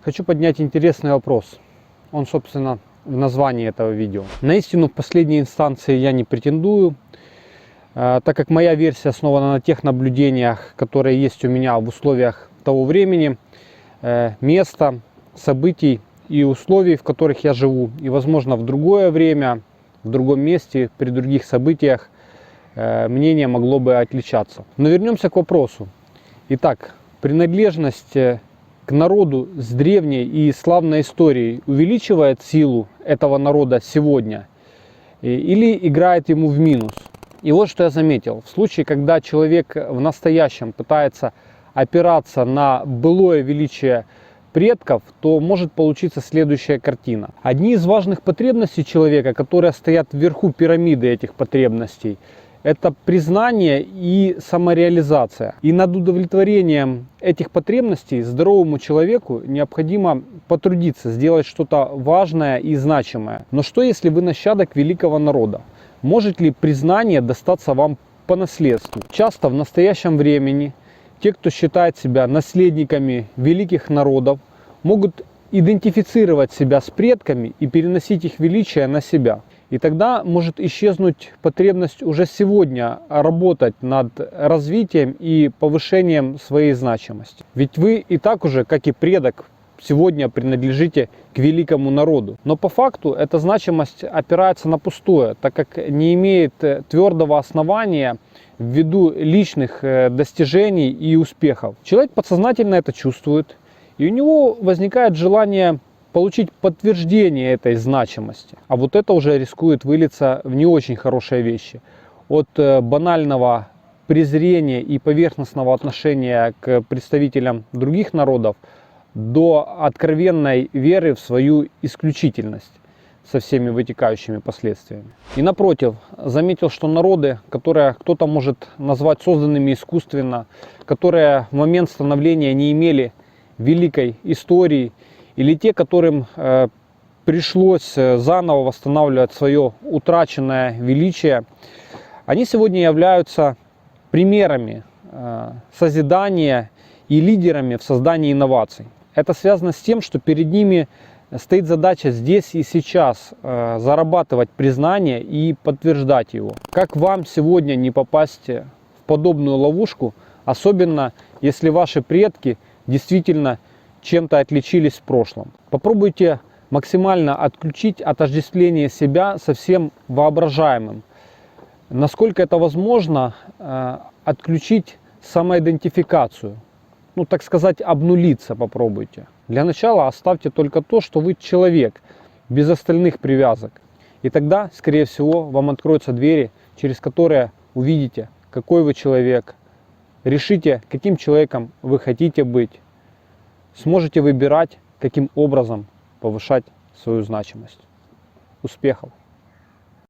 Хочу поднять интересный вопрос. Он, собственно, в названии этого видео. На истину в последней инстанции я не претендую, так как моя версия основана на тех наблюдениях, которые есть у меня в условиях того времени, места, событий и условий, в которых я живу. И, возможно, в другое время, в другом месте, при других событиях мнение могло бы отличаться. Но вернемся к вопросу. Итак, принадлежность к народу с древней и славной историей увеличивает силу этого народа сегодня или играет ему в минус? И вот что я заметил. В случае, когда человек в настоящем пытается опираться на былое величие предков, то может получиться следующая картина. Одни из важных потребностей человека, которые стоят вверху пирамиды этих потребностей, это признание и самореализация. И над удовлетворением этих потребностей здоровому человеку необходимо потрудиться, сделать что-то важное и значимое. Но что, если вы нащадок великого народа? Может ли признание достаться вам по наследству? Часто в настоящем времени те, кто считает себя наследниками великих народов, могут идентифицировать себя с предками и переносить их величие на себя. И тогда может исчезнуть потребность уже сегодня работать над развитием и повышением своей значимости. Ведь вы и так уже, как и предок, сегодня принадлежите к великому народу. Но по факту эта значимость опирается на пустое, так как не имеет твердого основания ввиду личных достижений и успехов. Человек подсознательно это чувствует, и у него возникает желание получить подтверждение этой значимости. А вот это уже рискует вылиться в не очень хорошие вещи. От банального презрения и поверхностного отношения к представителям других народов до откровенной веры в свою исключительность со всеми вытекающими последствиями. И напротив, заметил, что народы, которые кто-то может назвать созданными искусственно, которые в момент становления не имели великой истории, или те, которым пришлось заново восстанавливать свое утраченное величие, они сегодня являются примерами созидания и лидерами в создании инноваций. Это связано с тем, что перед ними стоит задача здесь и сейчас зарабатывать признание и подтверждать его. Как вам сегодня не попасть в подобную ловушку, особенно если ваши предки действительно чем-то отличились в прошлом? Попробуйте максимально отключить отождествление себя со всем воображаемым. Насколько это возможно, отключить самоидентификацию. Ну, так сказать, обнулиться попробуйте. Для начала оставьте только то, что вы человек, без остальных привязок. И тогда, скорее всего, вам откроются двери, через которые увидите, какой вы человек, решите, каким человеком вы хотите быть, сможете выбирать, каким образом повышать свою значимость. Успехов!